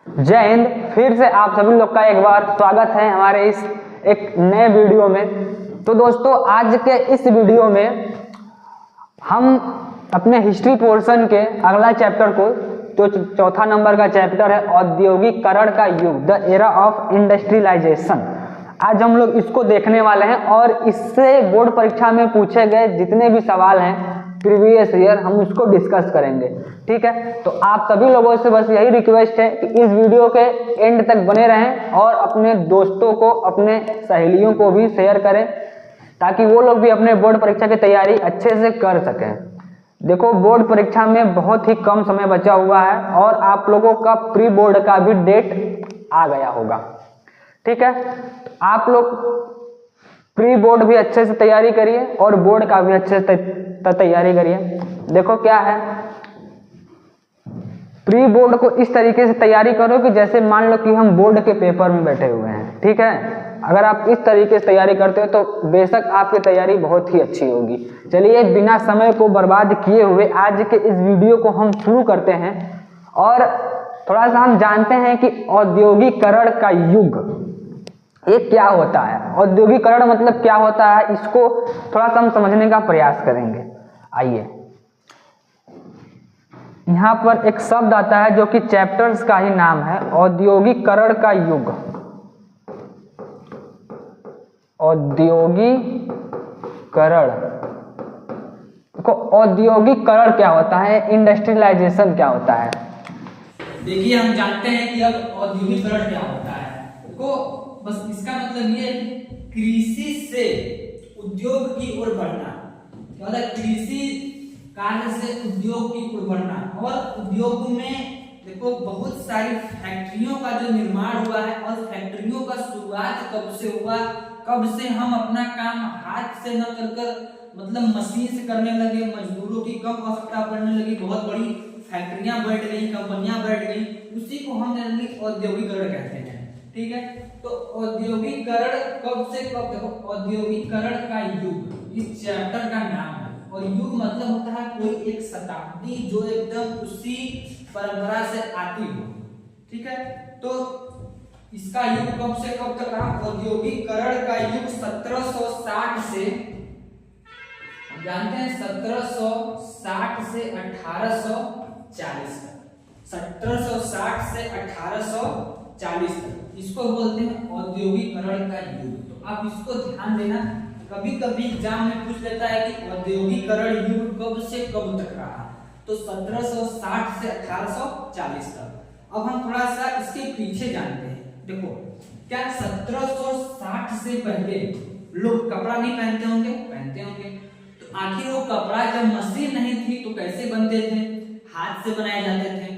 जय हिंद। फिर से आप सभी लोग का एक बार स्वागत है हमारे इस एक नए वीडियो में। तो दोस्तों, आज के इस वीडियो में हम अपने हिस्ट्री पोर्शन के अगला चैप्टर को, जो चौथा नंबर का चैप्टर है, औद्योगिकरण का युग, द एरा ऑफ इंडस्ट्रियलाइजेशन, आज हम लोग इसको देखने वाले हैं। और इससे बोर्ड परीक्षा में पूछे गए जितने भी सवाल हैं प्रीवियस ईयर, हम उसको डिस्कस करेंगे। ठीक है, तो आप सभी लोगों से बस यही रिक्वेस्ट है कि इस वीडियो के एंड तक बने रहें और अपने दोस्तों को, अपने सहेलियों को भी शेयर करें, ताकि वो लोग भी अपने बोर्ड परीक्षा की तैयारी अच्छे से कर सकें। देखो, बोर्ड परीक्षा में बहुत ही कम समय बचा हुआ है और आप लोगों का प्री बोर्ड का भी डेट आ गया होगा। ठीक है, आप लोग प्री बोर्ड भी अच्छे से तैयारी करिए और बोर्ड का भी अच्छे से तैयारी करिए। देखो क्या है, प्री बोर्ड को इस तरीके से तैयारी करो कि जैसे मान लो कि हम बोर्ड के पेपर में बैठे हुए हैं। ठीक है, अगर आप इस तरीके से तैयारी करते हो तो बेशक आपकी तैयारी बहुत ही अच्छी होगी। चलिए, बिना समय को बर्बाद किए हुए आज के इस वीडियो को हम शुरू करते हैं और थोड़ा सा हम जानते हैं कि औद्योगिकरण का युग ये क्या होता है। औद्योगिकरण मतलब क्या होता है, इसको थोड़ा सा हम समझने का प्रयास करेंगे। आइए, यहाँ पर एक शब्द आता है जो कि चैप्टर्स का ही नाम है, औद्योगिकरण का युग। औद्योगिकरण, देखो औद्योगिकरण क्या होता है, इंडस्ट्रियलाइजेशन क्या होता है। देखिए, हम जानते हैं कि अब औद्योगिकरण क्या होता है। देखो, बस इसका मतलब ये है कृषि से उद्योग की ओर बढ़ना, मतलब कृषि कार्य से उद्योग की ओर बढ़ना। और उद्योग में देखो बहुत सारी फैक्ट्रियों का जो निर्माण हुआ है, और फैक्ट्रियों का शुरुआत कब से हुआ, कब से हम अपना काम हाथ से न कर मतलब मशीन से करने लगे, मजदूरों की कम आवश्यकता पड़ने लगी, बहुत बड़ी फैक्ट्रियां बैठ गई, कंपनियां बैठ गई, उसी को हम जनरली औद्योगिकरण कहते हैं। ठीक है, तो औद्योगिकरण कब से कब, देखो औद्योगिकरण का युग इस चैप्टर का नाम है। और युग मतलब होता है कोई एक शताब्दी जो एकदम उसी परंपरा से आती हो। ठीक है, तो इसका युग कब से कब तक रहा। औद्योगिकरण का युग 1760 से, जानते हैं 1760 से 1840 तक, 1760 से 1840 तक इसको बोलते हैं औद्योगिकरण का युग। तो आप इसको ध्यान देना, कभी कभी एग्जाम में पूछ लेता है कि औद्योगिकरण युग कब से कब तक रहा, तो 1760 से 1840 तक। अब हम थोड़ा सा इसके पीछे जानते हैं। देखो, क्या 1760 से पहले लोग कपड़ा नहीं पहनते होंगे? पहनते होंगे। तो आखिर वो कपड़ा जब मशीन नहीं थी तो कैसे बनते थे? हाथ से बनाए जाते थे।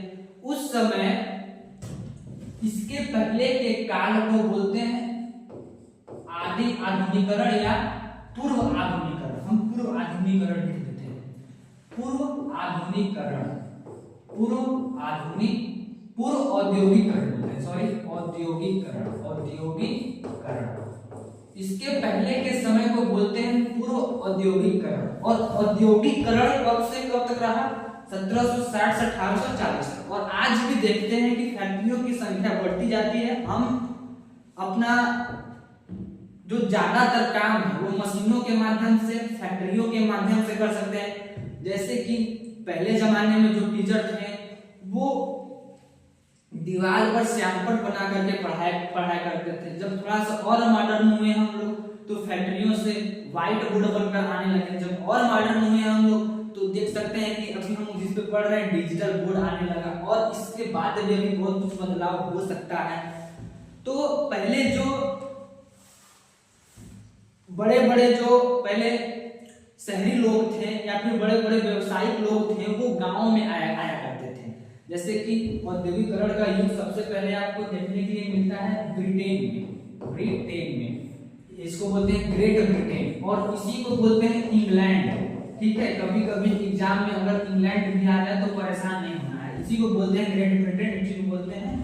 उस समय इसके पहले के काल को बोलते हैं आदि आधुनिकरण या पूर्व आधुनिकरण। हम पूर्व आधुनिकरण लिख देते हैं, पूर्व आधुनिकरण, पूर्व औद्योगिकरण बोलते हैं, सॉरी औद्योगिकरण, इसके पहले के समय को बोलते हैं पूर्व औद्योगिकरण। और औद्योगिकरण कब से कब तक रहा? 1760 से 1840 तक। और आज भी देखते हैं कि फैक्ट्रियों की संख्या बढ़ती जाती है। हम अपना जो ज्यादातर काम है वो मशीनों के माध्यम से, फैक्ट्रियों के माध्यम से कर सकते हैं। जैसे कि पहले जमाने में जो टीचर थे वो दीवार पर श्यामपट्ट बना करके पढ़ाई करते थे। जब थोड़ा सा और मॉडर्न हुए हम लोग तो फैक्ट्रियों से व्हाइट बोर्ड बनकर आने लगे। जब और मॉडर्न हुए हम लोग तो देख सकते हैं कि अभी हम जिस पे पढ़ रहे हैं डिजिटल बोर्ड आने लगा। और इसके बाद भी अभी बहुत कुछ बदलाव हो सकता है। तो पहले जो बड़े बड़े जो पहले शहरी लोग थे या फिर बड़े बड़े व्यवसायिक लोग थे वो गांवों में आया करते थे। जैसे कि औद्योगिकरण का युग सबसे पहले आपको देखने के लिए मिलता है ब्रिटेन में, इसको बोलते हैं ग्रेट ब्रिटेन, और इसी को बोलते हैं इंग्लैंड। ठीक है, कभी कभी एग्जाम में अगर इंग्लैंड भी आ जाए तो परेशान नहीं होना है, इसी को बोलते हैं ग्रेट ब्रिटेन, इसी को बोलते हैं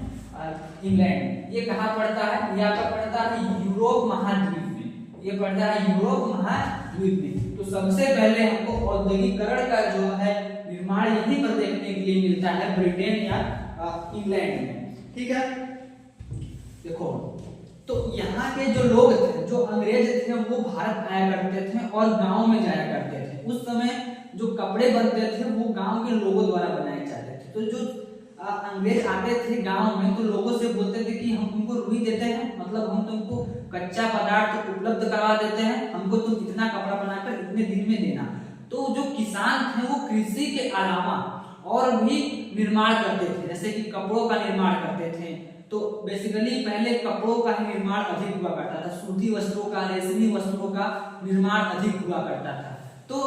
इंग्लैंड। ये कहाँ पड़ता है? ये आपका पड़ता है यूरोप महाद्वीप में, ये पड़ता है यूरोप महाद्वीप में। तो सबसे पहले हमको औद्योगिकरण का जो है निर्माण यहीं पर देखने के लिए मिलता है, ब्रिटेन या इंग्लैंड में, ठीक है। देखो तो यहाँ के जो लोग थे, जो अंग्रेज थे, वो भारत आया करते थे और गांव में जाया करते थे। उस समय जो कपड़े बनते थे वो गांव के लोगों द्वारा बनाए जाते थे। तो जो अंग्रेज आते थे गांव में तो लोगों से बोलते थे कि हम तुमको रुई देते हैं, मतलब हम तुमको कच्चा पदार्थ उपलब्ध करवा देते हैं, हमको तुम इतना कपड़ा बनाकर इतने दिन में देना। तो जो किसान थे वो कृषि के अलावा और भी निर्माण करते थे, जैसे कि कपड़ों का निर्माण करते थे। तो बेसिकली पहले कपड़ों का ही निर्माण अधिक हुआ करता था, सूती वस्त्रों का, रेशमी वस्त्रों का निर्माण अधिक हुआ करता था। तो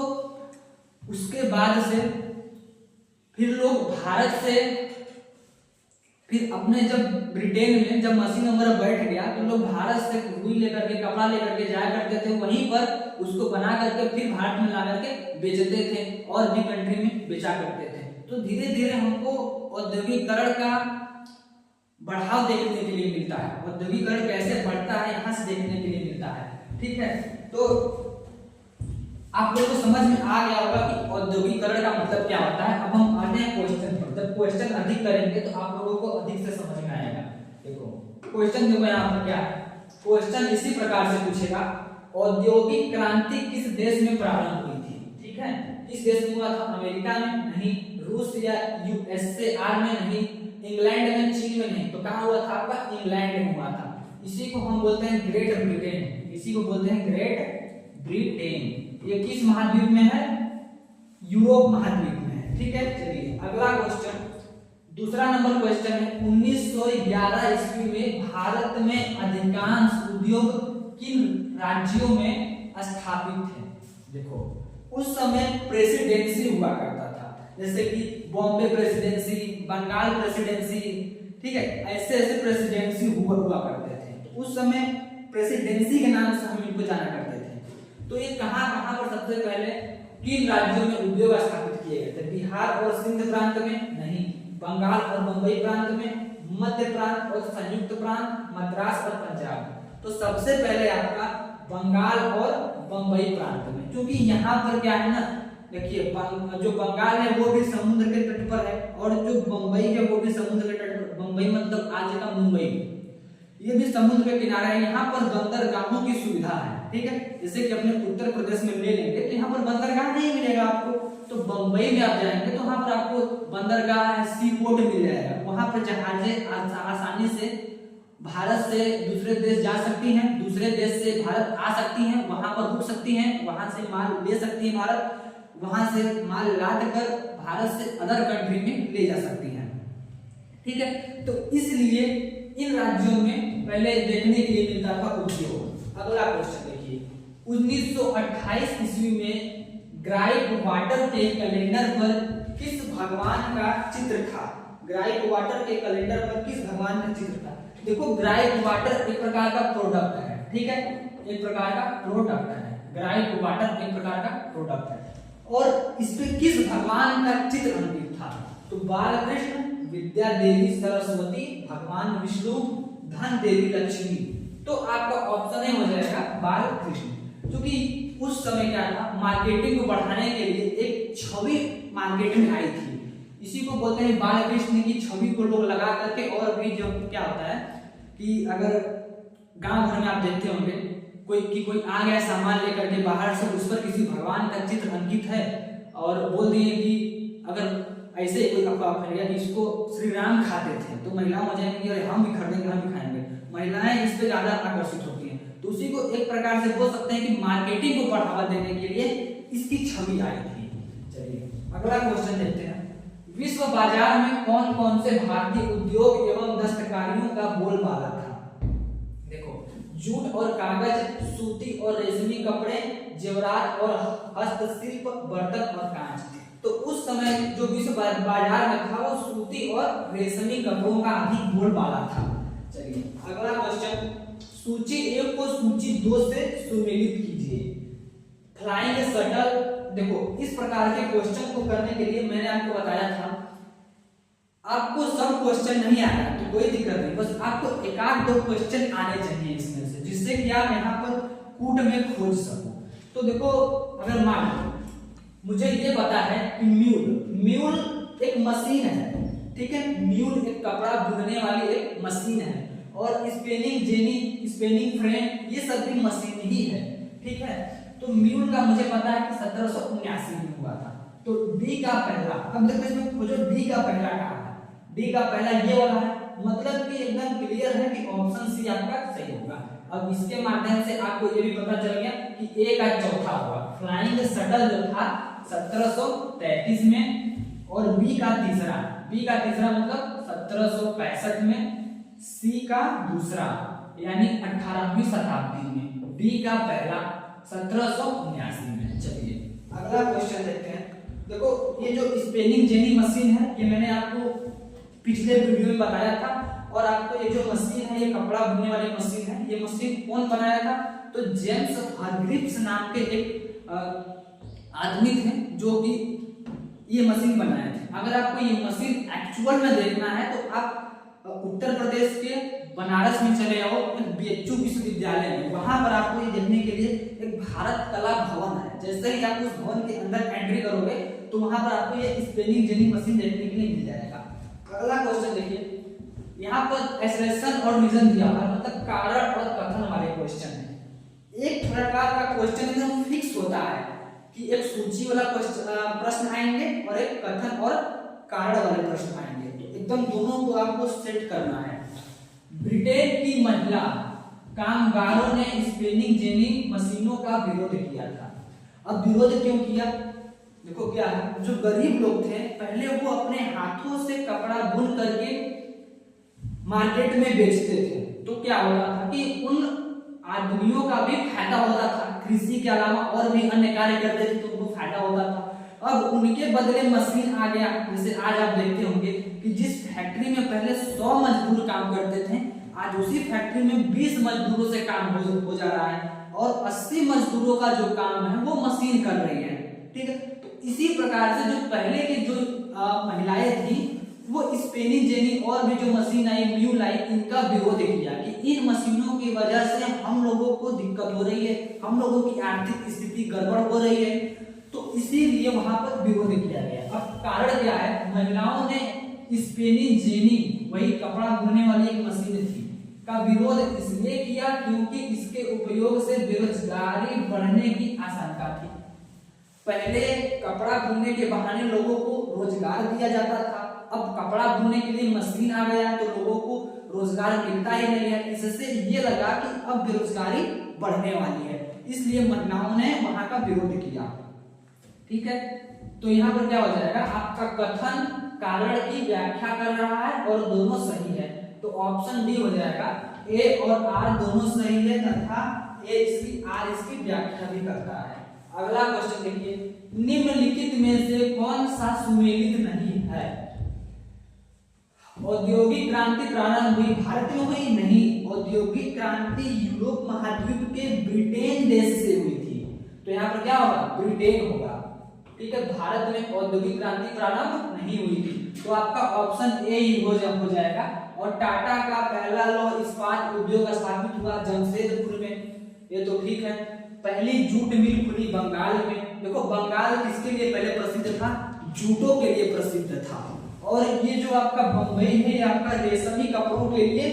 उसके बाद से फिर लोग भारत से फिर अपने जब ब्रिटेन में जब मशीन वगैरह बैठ गया तो लोग भारत से रुई लेकर के, कपड़ा लेकर के जाया करते थे, वहीं पर उसको बना करके फिर भारत में ला करके बेचते थे और भी कंट्री में बेचा करते थे। तो धीरे धीरे हमको औद्योगिकरण का बढ़ाव देखने के लिए मिलता है, औद्योगिकरण कैसे बढ़ता है यहाँ से देखने के लिए मिलता है, ठीक है। तो आप लोगों को समझ में आ गया होगा कि औद्योगिकरण का मतलब क्या होता है। अब हम आते हैं क्वेश्चन पर। जब क्वेश्चन अधिक करेंगे तो आप लोगों को अधिक से समझ में आएगा। देखो क्वेश्चन देखो यहाँ पर क्या है। क्वेश्चन इसी प्रकार से पूछेगा, औद्योगिक क्रांति किस देश में प्रारंभ हुई थी, ठीक है। किस देश में हुआ था? अमेरिका में नहीं, रूस या यूएसएआर में नहीं, इंग्लैंड में, चीन में नहीं। तो कहाँ हुआ था आपका? इंग्लैंड में हुआ था। इसी को हम बोलते हैं ग्रेट ब्रिटेन, इसी को बोलते हैं ग्रेट ब्रिटेन। ये किस महाद्वीप में है? यूरोप महाद्वीप में है, ठीक है। चलिए अगला क्वेश्चन, दूसरा नंबर क्वेश्चन है, 1911 ईस्वी में भारत में अधिकांश उद्योग किन राज्यों में स्थापित थे? देखो उस समय प्रेसिडेंसी हुआ करता था, जैसे कि बॉम्बे प्रेसिडेंसी, बंगाल प्रेसिडेंसी, ठीक है। ऐसे ऐसे प्रेसिडेंसी हुआ करते थे। तो उस समय प्रेसिडेंसी के नाम से हम इनको जाना करते थे। तो ये कहाँ पर सबसे पहले किन राज्यों में उद्योग स्थापित किए गए थे? बिहार और सिंध प्रांत में नहीं, बंगाल और बंबई प्रांत में, मध्य प्रांत और संयुक्त प्रांत, मद्रास और पंजाब। तो सबसे पहले आपका बंगाल और बंबई प्रांत में, क्योंकि यहाँ पर क्या है ना, देखिए जो बंगाल है वो भी समुद्र के तट पर है और जो बंबई है वो भी समुद्र के तट पर। बंबई मतलब आज का मुंबई, ये भी समुद्र के किनारे है। यहाँ पर बंदरगाहों की सुविधा है, ठीक है। जैसे कि अपने उत्तर प्रदेश में ले लेंगे तो यहाँ पर बंदरगाह नहीं मिलेगा आपको, तो बंबई में आप जाएंगे तो वहां पर आपको बंदरगाह, सी पोर्ट मिल जाएगा। वहां पर जहाजें आसानी से भारत से दूसरे देश जा सकती हैं, दूसरे देश से भारत आ सकती हैं, वहां पर रुक सकती हैं, वहां से माल ले सकती है भारत, वहां से माल लाद कर भारत से अदर कंट्री में ले जा सकती हैं, ठीक है। तो इसलिए इन राज्यों में पहले देखने के लिए मिलता था उद्योग। अगला क्वेश्चन देखिए, 1928 ईस्वी में ग्राइप वाटर के कैलेंडर पर किस भगवान का चित्र था? ग्राइप वाटर के कैलेंडर पर किस भगवान का चित्र था? देखो ग्राइप वाटर एक प्रकार का प्रोडक्ट है, ठीक है, एक प्रकार का प्रोडक्ट है। ग्राइप वाटर एक प्रकार का प्रोडक्ट है और इस पे किस भगवान का चित्र अंकित था? तो बालकृष्ण, विद्या देवी सरस्वती, भगवान विष्णु, धन देवी लक्ष्मी। तो आपका ऑप्शन ए हो जाएगा बालकृष्ण, क्योंकि उस समय क्या था, मार्केटिंग को बढ़ाने के लिए एक छवि मार्केट में आई थी। इसी को बोलते हैं बालकृष्ण की छवि को लोग लगा करके। और भी जो क्या होता है कि अगर गांव भर में आप देखते होंगे कोई आ गया सामान लेकर के बाहर से, उस पर किसी भगवान का चित्र अंकित है और बोल दिए कि अगर ऐसे कोई अफवाह फैल गया इसको श्री राम खाते थे, तो महिलाएं हो जाएंगी अरे हम भी खरीदेंगे, हम भी खाएंगे। महिलाएं इस पे ज्यादा आकर्षित होती हैं। तो उसी को एक प्रकार से बोल सकते हैं कि मार्केटिंग को बढ़ावा देने के लिए इसकी छवि आई थी। चलिए अगला क्वेश्चन देखते हैं, विश्व बाजार में कौन कौन से भारतीय उद्योग एवं दस्तकारियों का बोलबाला था? देखो जूट और कागज, सूती और रेशमी कपड़े, जेवरात और हस्तशिल्प, बर्तन और कांच। तो उस समय जो विश्व बाजार में था वो सूती और रेशमी कपड़ों का अधिक बोलबाला था। चलिए अगला क्वेश्चन, सूची 1 को सूची 2 से सुमेलित कीजिए। Flying shuttle. देखो इस प्रकार के क्वेश्चन को करने के लिए मैंने आपको बताया था, आपको सब क्वेश्चन नहीं आया तो कोई दिक्कत नहीं, बस आपको एक आध दो क्वेश्चन आने चाहिए इसमें से, जिससे कि आप यहाँ पर कूट में खोज सको। तो देखो अगर मान लो मुझे ये पता है कि म्यूल एक मशीन है, ठीक है। म्यूल एक कपड़ा बुनने वाली एक मशीन है, और स्पेनिंग जेनी, स्पेनिंग फ्रेम, ये सब भी मशीन ही है, ठीक है। तो म्यूल का मुझे पता है कि 1779 में हुआ था। तो डी का पहला, अब देखो इसमें खोजो डी का पहला कहाँ है। डी का पहला ये वाला है, मतलब कि एकदम क्लियर है कि ऑप्शन सी आपका सही होगा। अब इसके माध्यम से आपको ये भी पता चल गया कि ए का चौथा होगा, फ्लाइंग शटल जो था 1733 में, और बी का तीसरा मतलब 1765 में, सी का दूसरा यानी 18वीं शताब्दी में, डी का पहला 1779 में। चलिए अगला क्वेश्चन देखते हैं। देखो ये जो स्पेनिंग जेनी मशीन है, ये मैंने आपको पिछले वीडियो में बताया था, और आपको ये जो मशीन है ये कपड़ा बुनने वाली मशीन है। ये मशीन कौन बनाया था? तो जेम्स हारग्रीव्स नाम के एक आदमी थे जो कि ये मशीन बनाए थे। अगर आपको ये मशीन एक्चुअल में देखना है तो आप उत्तर प्रदेश के बनारस में चले जाओ, बीएचयू विश्वविद्यालय में, वहां पर आपको ये देखने के लिए एक भारत कला भवन है। जैसे ही आप उस भवन के अंदर एंट्री करोगे तो वहां पर आपको ये स्पेनिंग जेनी मशीन देखने के लिए मिल जाएगा। अगला क्वेश्चन देखिए, यहाँ पर एसरेशन और रीजन दिया हुआ है, मतलब कारण और कथन वाले क्वेश्चन है। एक प्रकार का क्वेश्चन एकदम फिक्स होता है कि एक सूची वाला प्रश्न आएंगे और एक कथन और कारण वाले प्रश्न आएंगे, तो एकदम दोनों को आपको सेट करना है। ब्रिटेन की महिला कामगारों ने स्पेनिंग जेनी मशीनों का विरोध किया था। अब विरोध क्यों किया? देखो क्या है, जो गरीब लोग थे पहले वो अपने हाथों से कपड़ा बुन करके मार्केट में बेचते थे, तो क्या होता था कि उन आदमियों का भी फायदा होता था, कृषि के अलावा और भी अन्य कार्य करते थे तो उनको फायदा होता था। अब उनके बदले मशीन आ गया। जैसे आज आप देखते होंगे कि जिस फैक्ट्री में पहले 100 मजदूर काम करते थे, आज उसी फैक्ट्री में 20 मजदूरों से काम हो जा रहा है, और 80 मजदूरों का जो काम है वो मशीन कर रही है, ठीक है। तो इसी प्रकार से जो पहले की जो महिलाएं थी वो स्पेनिंग जेनी और भी जो मशीन आई, म्यूल आई, इनका विरोध किया कि इन मशीनों की वजह से हम लोगों को दिक्कत हो रही है, हम लोगों की आर्थिक स्थिति गड़बड़ हो रही है, तो इसीलिए वहां पर विरोध किया गया। अब कारण क्या है? महिलाओं ने स्पेनिंग जेनी, वही कपड़ा बुनने वाली एक मशीन थी, का विरोध इसलिए किया क्योंकि इसके उपयोग से बेरोजगारी बढ़ने की आशंका थी। पहले कपड़ा बुनने के बहाने लोगों को रोजगार दिया जाता था, अब कपड़ा बुनने के लिए मशीन आ गया तो लोगों को रोजगार मिलता ही नहीं है। इससे ये लगा कि अब बेरोजगारी बढ़ने वाली है, इसलिए महिलाओं ने वहां का विरोध किया, ठीक है। तो यहाँ पर क्या हो जाएगा, आपका कथन कारण की व्याख्या कर रहा है और दोनों सही है, तो ऑप्शन डी हो जाएगा। ए और आर दोनों सही है तथा ए इसकी आर इसकी व्याख्या भी करता है। अगला क्वेश्चन देखिए, निम्नलिखित में से कौन सा सुमेलित नहीं है? औद्योगिक क्रांति प्रारंभ हुई भारत में हुई? नहीं, औद्योगिक क्रांति यूरोप महाद्वीप के ब्रिटेन देश से हुई थी, तो यहाँ पर क्या होगा? ब्रिटेन होगा, ठीक है। भारत में औद्योगिक क्रांति प्रारंभ नहीं हुई थी, तो आपका ऑप्शन ए ही हो जाएगा। और टाटा का पहला लौह इस्पात उद्योग स्थापित हुआ जमशेदपुर में, ये तो ठीक है। पहली जूट मिल खुली बंगाल में। देखो बंगाल किसके लिए पहले प्रसिद्ध था? जूटों के लिए प्रसिद्ध था। और ये जो आपका बंबई है, ये आपका रेशमी कपड़ों के लिए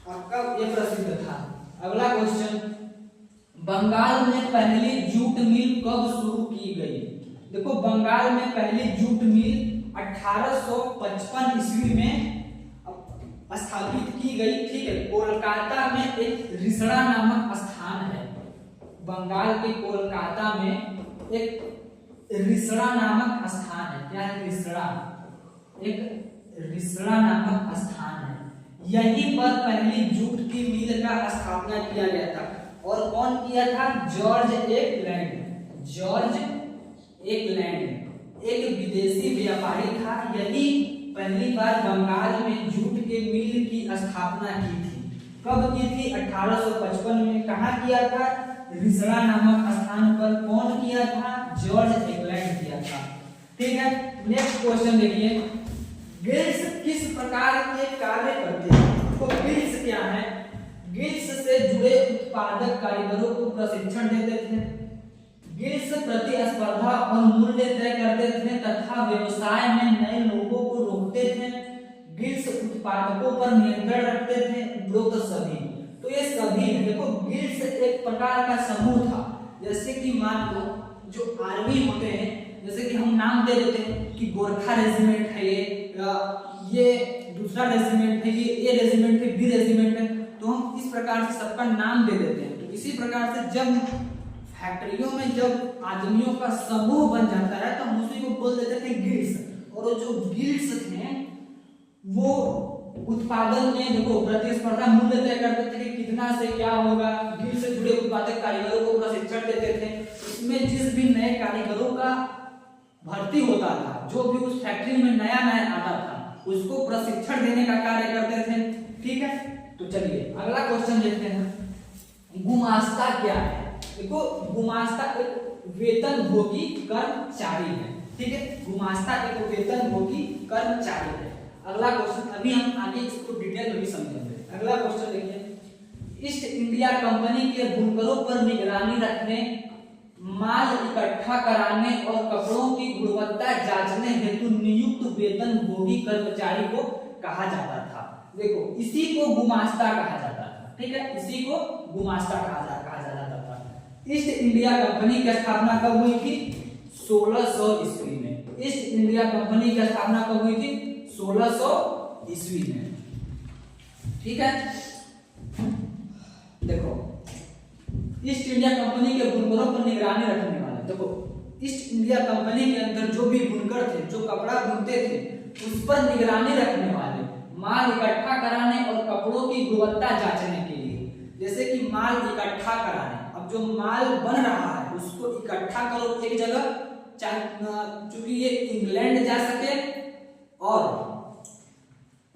आपका ये प्रसिद्ध था। अगला क्वेश्चन, बंगाल में पहली जूट मिल कब शुरू की गई? देखो बंगाल में पहली जूट मिल 1855 ईस्वी में स्थापित की गई, ठीक है। कोलकाता में एक रिसड़ा नामक स्थान है, बंगाल के कोलकाता में एक रिसड़ा नामक स्थान है। क्या है रिसड़ा? एक रिसड़ा नामक स्थान है। यहीं पर पहली जूट की मिल का स्थापना किया गया था, और कौन किया था? जॉर्ज एकलैंड। जॉर्ज एकलैंड एक विदेशी व्यापारी था, यही पहली बार बंगाल में जूट के मिल की स्थापना की थी। कब की थी? 1855 में। कहाँ किया था? रिसड़ा नामक स्थान पर। कौन किया था? जॉर्ज एकलैंड किया था, ठीक है। नेक्स्ट क्वेश्चन देखिए, गिल्ड्स किस प्रकार के कार्य करते हैं? तो गिल्ड्स क्या है? गिल्ड्स से जुड़े उत्पादक कारीगरों को प्रशिक्षण देते थे, गिल्ड्स प्रतिस्पर्धा और मूल्य तय करते थे तथा व्यवसाय में नए लोगों को रोकते थे, उत्पादकों पर नियंत्रण रखते थे, उपरोक्त सभी। तो ये सभी देखो गिल्ड्स एक प्रकार का समूह था। जैसे कि मान लो जो आर्मी होते हैं, जैसे कि हम नाम दे देते हैं कि गोरखा रेजिमेंट है ये दूसरा रेजिमेंट है, ये रेजिमेंट है, बी रेजिमेंट है, तो हम इस प्रकार से सबका नाम दे देते हैं। तो इसी प्रकार से जब फैक्ट्रियों में जब आदमियों का समूह बन जाता है तो हम उसी को बोल देते थे गिल्ड्स। और वो जो गिल्ड्स थे वो उत्पादन में देखो प्रतिस्पर्धा मूल्य तय करते थे कि कितना से क्या होगा। गिल्ड से जुड़े उत्पादक कारीगरों को प्रशिक्षण देते थे। इसमें जिस भी नए कारीगरों का भर्ती होता था, जो भी उस फैक्ट्री में नया आता था, उसको प्रशिक्षण देने का कार्य करते थे। ठीक है, तो चलिए अगला क्वेश्चन देखते हैं, गुमास्ता क्या है। देखो गुमास्ता एक वेतनभोगी कर्मचारी है। ठीक है, गुमास्ता एक वेतनभोगी कर्मचारी है। अगला क्वेश्चन, अभी हम आगे इसको डिटेल में भी समझेंगे। अगला क्वेश्चन देखिए, ईस्ट इंडिया कंपनी के बुनकरों पर निगरानी रखने, माल इकट्ठा कराने और कपड़ों की गुणवत्ता जांचने हेतु नियुक्त वेतनभोगी कर्मचारी को कहा जाता था। देखो इसी को गुमास्ता कहा जाता था। ठीक है, इसी को गुमास्ता कहा जाता था। ईस्ट इंडिया कंपनी की स्थापना कब हुई थी? 1600 ईस्वी में। ईस्ट इंडिया कंपनी की स्थापना कब हुई थी? 1600 ईस्वी में। ठीक है, देखो ईस्ट इंडिया कंपनी के बुनकरों पर निगरानी रखने वाले, देखो ईस्ट इंडिया कंपनी के अंदर जो भी बुनकर थे, जो कपड़ा बुनते थे, उस पर निगरानी रखने वाले, माल इकट्ठा कराने और कपड़ों की गुणवत्ता जांचने के लिए। जैसे कि माल इकट्ठा कराने, अब जो माल बन रहा है उसको इकट्ठा करो एक जगह, चूंकि ये इंग्लैंड जा सके, और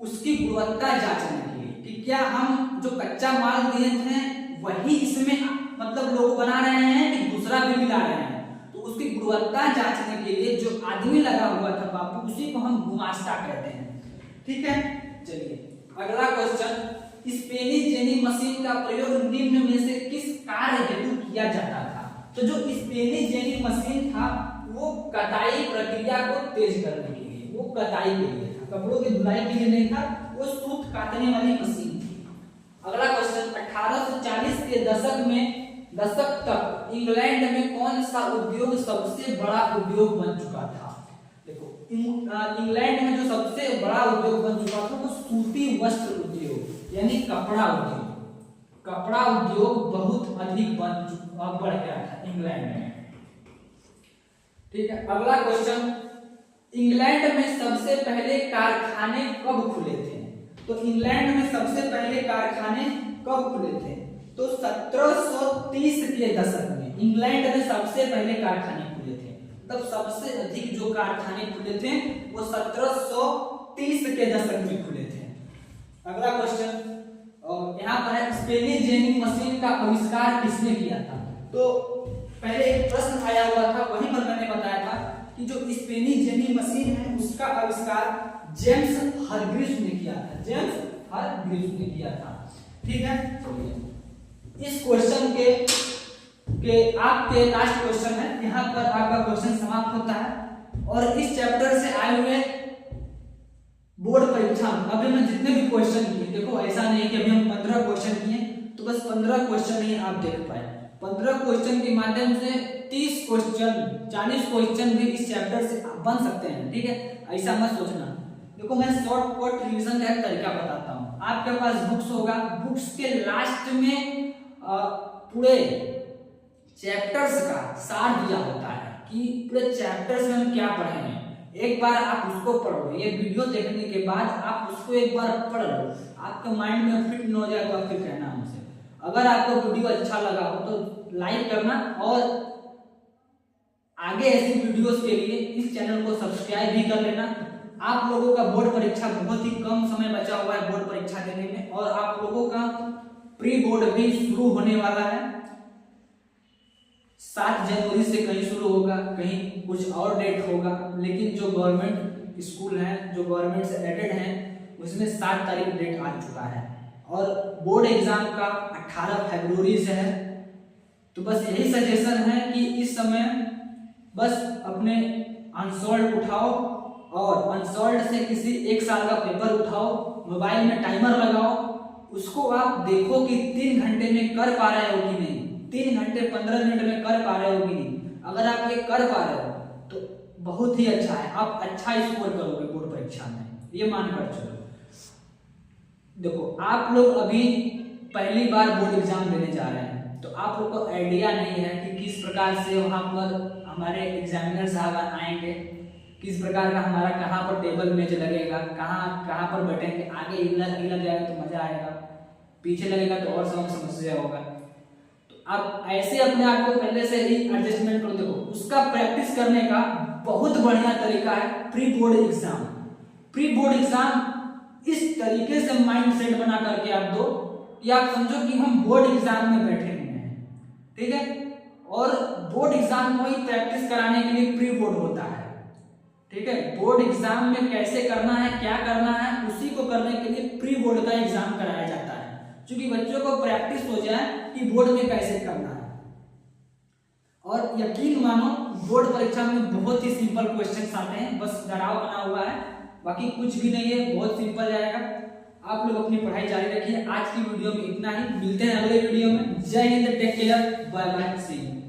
उसकी गुणवत्ता जांचने के लिए कि क्या हम जो कच्चा माल दिए थे वही इसमें मतलब लोग बना रहे हैं कि दूसरा भी मिला रहे हैं। तो उसकी गुणवत्ता जांचने के लिए जो आदमी लगा हुआ था बापू, उसी को हम गुमास्ता कहते हैं। ठीक है, चलिए अगला क्वेश्चन, स्पेनी जेनी मशीन का प्रयोग निम्न में से किस कार्य हेतु किया जाता था? तो जो स्पेनी जेनी मशीन था वो कताई प्रक्रिया को तेज करने के लिए, वो कताई के लिए था, कपड़ों की धुलाई के लिए नहीं था, वो सूत काटने वाली मशीन थी। अगला क्वेश्चन, 1840 के दशक तक इंग्लैंड में कौन सा उद्योग सबसे बड़ा उद्योग बन चुका था? देखो इंग्लैंड में जो सबसे बड़ा उद्योग बन चुका था वो सूती वस्त्र उद्योग यानी कपड़ा उद्योग। कपड़ा उद्योग बहुत अधिक बढ़ गया था इंग्लैंड में। ठीक है, अगला क्वेश्चन, इंग्लैंड में सबसे पहले कारखाने कब खुले थे? तो इंग्लैंड में सबसे पहले कारखाने कब खुले थे? तो 1730 के दशक में इंग्लैंड में सबसे पहले कारखाने खुले थे। तब सबसे अधिक जो कारखाने खुले थे वो 1730 के दशक में खुले थे। अगला क्वेश्चन, यहाँ पर है स्पेनी जेनी मशीन का आविष्कार किसने किया था? तो पहले एक प्रश्न आया हुआ था, वहीं पर मैंने बताया था कि जो स्पेनी जेनी मशीन है उसका आविष्कार जेम्स हरग्रीव्स ने किया था। जेम्स हरग्रीव्स ने किया था। ठीक है, इस क्वेश्चन के आपके लास्ट क्वेश्चन है, यहाँ पर आपका क्वेश्चन समाप्त होता है। और इस चैप्टर से आए हुए बोर्ड परीक्षा अभी मैं जितने भी क्वेश्चन किए, देखो ऐसा नहीं कि अभी हम 15 क्वेश्चन किए तो बस 15 क्वेश्चन ही आप देख पाए। 15 क्वेश्चन के माध्यम से 30 क्वेश्चन 40 क्वेश्चन भी इस चैप्टर से बन सकते हैं। ठीक है, ऐसा मत सोचना। देखो मैं शॉर्टकट रिवीजन का एक तरीका बताता हूँ। आपके पास बुक्स होगा, बुक्स के लास्ट में पूरे चैप्टर्स का सार दिया होता है कि पूरे चैप्टर्स में हम क्या पढ़े हैं। एक बार आप उसको पढ़ो, ये वीडियो देखने के बाद आप उसको एक बार पढ़ लो, आपके माइंड में फिट न हो जाए तो आप फिर कहना हमसे। अगर आपको वीडियो अच्छा लगा हो तो लाइक करना और आगे ऐसी वीडियोस के लिए इस चैनल को सब्सक्राइब भी कर लेना। आप लोगों का बोर्ड परीक्षा बहुत ही कम समय बचा हुआ है बोर्ड परीक्षा देने में, और आप लोगों का प्री बोर्ड भी शुरू होने वाला है। 7 जनवरी से कहीं शुरू होगा, कहीं कुछ और डेट होगा, लेकिन जो गवर्नमेंट स्कूल हैं, जो गवर्नमेंट से एडेड हैं, उसमें 7 तारीख डेट आ चुका है। और बोर्ड एग्जाम का 18 फरवरी से है। तो बस यही सजेशन है कि इस समय बस अपने अनसॉल्व उठाओ और अनसॉल्व्ड से किसी एक साल का पेपर उठाओ, मोबाइल में टाइमर लगाओ, उसको आप देखो कि 3 घंटे में कर पा रहे हो कि नहीं, 3 घंटे 15 मिनट में कर पा रहे हो कि नहीं। अगर आप ये कर पा रहे हो तो बहुत ही अच्छा है, आप अच्छा स्कोर करोगे बोर्ड परीक्षा में, ये मानकर चलो। देखो आप लोग अभी पहली बार बोर्ड एग्जाम देने जा रहे हैं, तो आप लोग को आइडिया नहीं है कि किस प्रकार से वहाँ पर हमारे एग्जामिनर साहब आएंगे, किस प्रकार का हमारा कहाँ पर टेबल मेज लगेगा, कहाँ पर बैठेंगे, आगे हिला जाएगा तो मजा आएगा, पीछे लगेगा तो और समस्या होगा। तो आप ऐसे अपने आप को पहले से ही एडजस्टमेंट करो। देखो उसका प्रैक्टिस करने का बहुत बढ़िया तरीका है pre board exam. Pre board exam इस तरीके से माइंड सेट बना करके आप दो कि आप समझो कि हम बोर्ड एग्जाम में बैठे हुए हैं, ठीक है। और बोर्ड एग्जाम को ही प्रैक्टिस कराने के लिए प्री बोर्ड होता है, ठीक है। बोर्ड एग्जाम में कैसे करना है, क्या करना है, उसी को करने के लिए प्री बोर्ड का एग्जाम कराया जाता है, क्योंकि बच्चों को प्रैक्टिस हो जाए कि बोर्ड में कैसे करना है। और यकीन मानो बोर्ड परीक्षा में बहुत ही सिंपल क्वेश्चंस आते हैं, बस डराव बना हुआ है, बाकी कुछ भी नहीं है, बहुत सिंपल जाएगा। आप लोग अपनी पढ़ाई जारी रखिए। आज की वीडियो में इतना ही, मिलते हैं अगले वीडियो में। जय हिंद, take care, bye bye, see you.